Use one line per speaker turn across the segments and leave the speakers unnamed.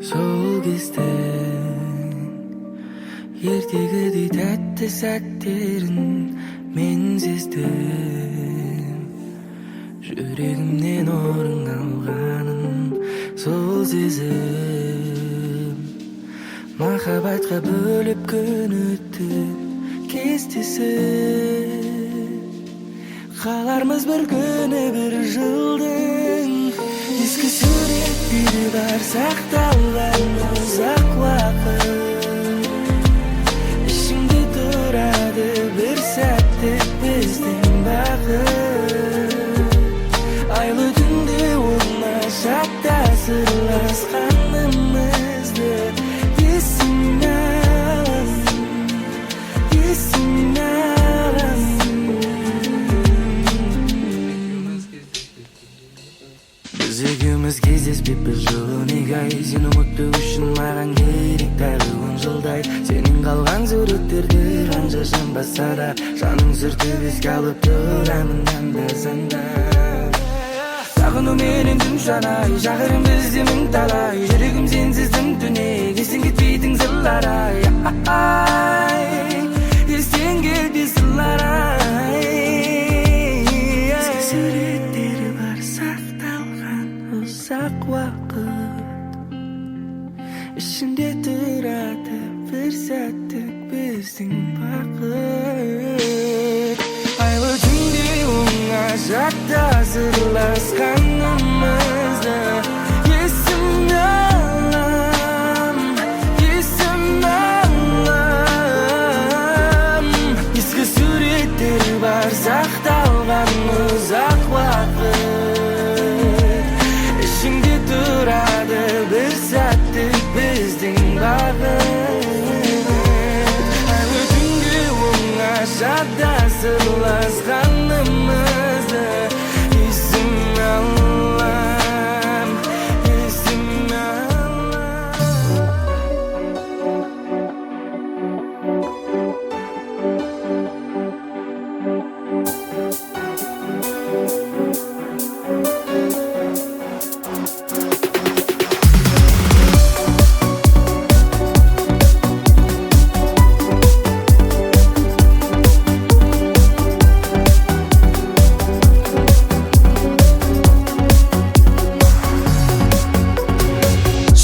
Sol кезде ертегідей тәтті сәттерін мен сездім. Жүрегімнен орын алғанын сол сезім. Махаббатқа бөліп күн өтті кестесіп. Қалармыз бір күні бір жылдың. Ескі суреттері бар сақталған ұзақ уақыт. Ішімде тұрады бір сәттік біздің бақыт. Айлы түнде оңашақта сырласқанымызды есіме аламын, есіме аламын. Біз екеуміз кездеспеп бір жыл неге ай. Сен ұмыту үшін маған керек тағы 10 жылдай. Сенің қалған суреттерді қанша жанбаса да жаның сүртіп еске алып тұрамын анда-санда. Сағыну менен түн жанай, шақырым бізде мың талай. Жүрегім сенсіз түнек, естен кетпейтін сырлар ай. Естен кетпей сырлар ай. Ескі суреттері бар сақталған ұзақ уақыт. Ішінде тұрады бір сәттік біздің бақыт. Айлы түнде оңашақта сырласқанымызды есіме алам, есіме алам. Ескі суреттер бар сақталған ұзақ уақыт. Ішіңде тұрады бір сәттік біздің бақыт. Айлы түнде оңашақта сырласқанымызды есіме алам, есіме алам.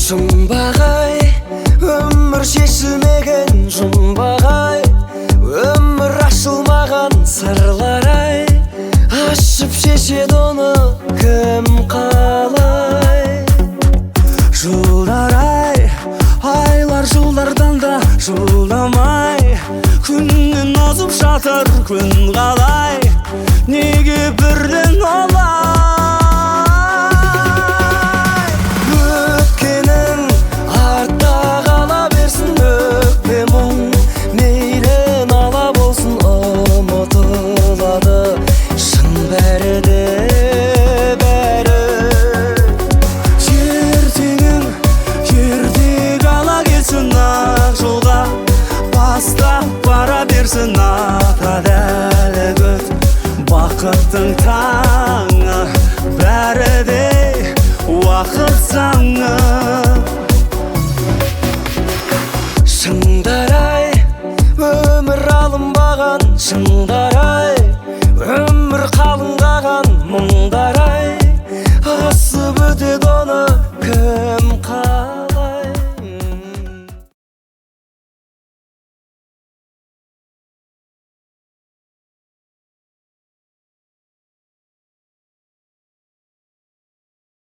Жұмбағай, өмір шешілмеген жұмбағай, өмір ашылмаған сырлар-ай. Ашып шешеді оны кім қалай. Жылдар-ай, айлар жылдардан да жылдамай. Күннен озып жатыр күн қалай. Неге бірден олай? Бақыттың таңы бәрі де уақыт заңы. Шыңдар-ай, өмір алынбаған шыңдар